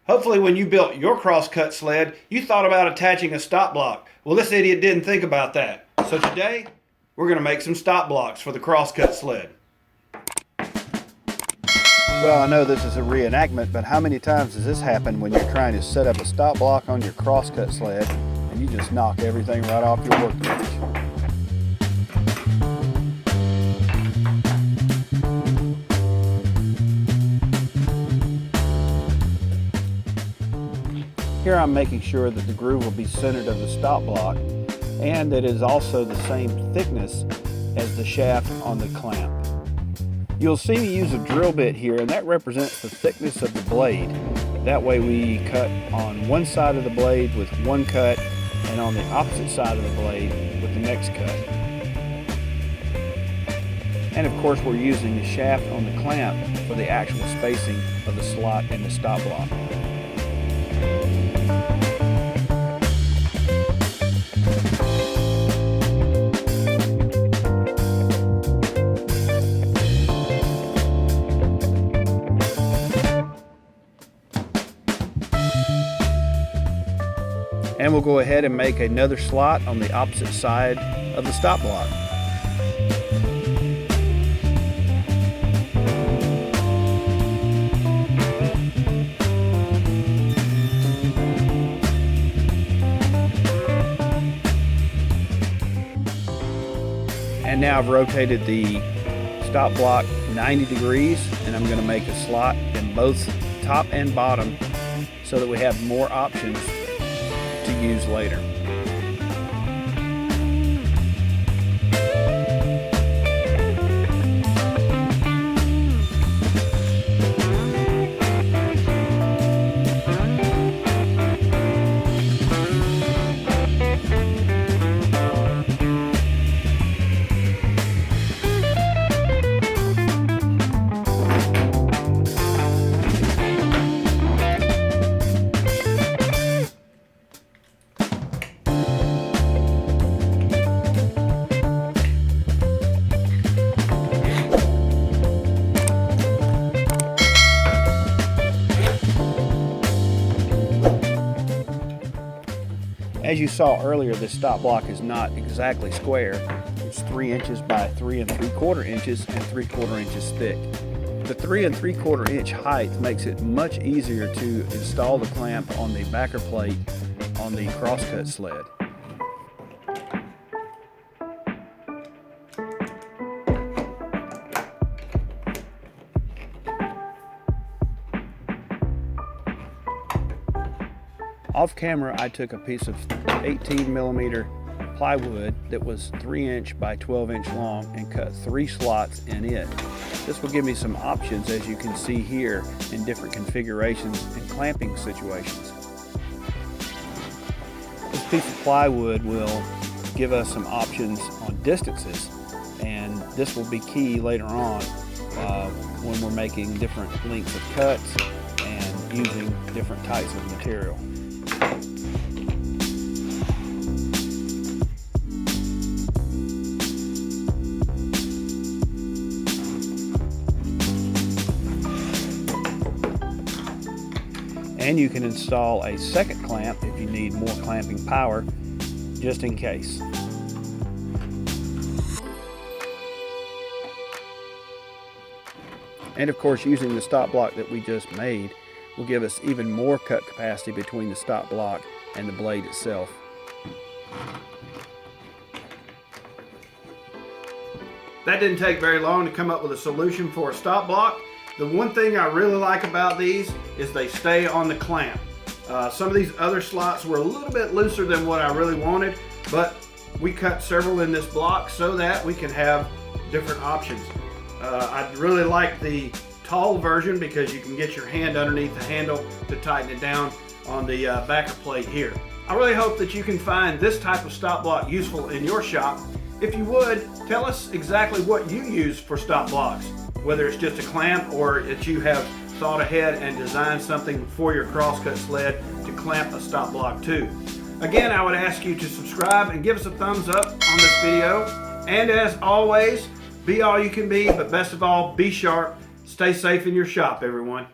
Hopefully when you built your crosscut sled, you thought about attaching a stop block. Well, this idiot didn't think about that. So today, we're going to make some stop blocks for the crosscut sled. Well, I know this is a reenactment, but how many times does this happen when you're trying to set up a stop block on your crosscut sled and you just knock everything right off your workbench? Here I'm making sure that the groove will be centered of the stop block and that it is also the same thickness as the shaft on the clamp. You'll see me use a drill bit here, and that represents the thickness of the blade. That way we cut on one side of the blade with one cut and on the opposite side of the blade with the next cut. And of course we're using the shaft on the clamp for the actual spacing of the slot and the stop block. And we'll go ahead and make another slot on the opposite side of the stop block. And now I've rotated the stop block 90 degrees, and I'm going to make a slot in both top and bottom so that we have more options to use later. As you saw earlier, this stop block is not exactly square. It's 3 inches by 3 3/4 inches and 3/4 inches thick. The 3 3/4 inch height makes it much easier to install the clamp on the backer plate on the crosscut sled. Off camera, I took a piece of 18mm plywood that was 3 inch by 12 inch long and cut 3 slots in it. This will give me some options, as you can see here, in different configurations and clamping situations. This piece of plywood will give us some options on distances, and this will be key later on when we're making different lengths of cuts and using different types of material. And you can install a second clamp if you need more clamping power, just in case. And of course, using the stop block that we just made will give us even more cut capacity between the stop block and the blade itself. That didn't take very long to come up with a solution for a stop block. The one thing I really like about these is they stay on the clamp. Some of these other slots were a little bit looser than what I really wanted, but we cut several in this block so that we can have different options. I really like the tall version because you can get your hand underneath the handle to tighten it down on the backer plate here. I really hope that you can find this type of stop block useful in your shop. If you would, tell us exactly what you use for stop blocks, whether it's just a clamp or that you have thought ahead and designed something for your crosscut sled to clamp a stop block to. Again, I would ask you to subscribe and give us a thumbs up on this video. And as always, be all you can be, but best of all, be sharp. Stay safe in your shop, everyone.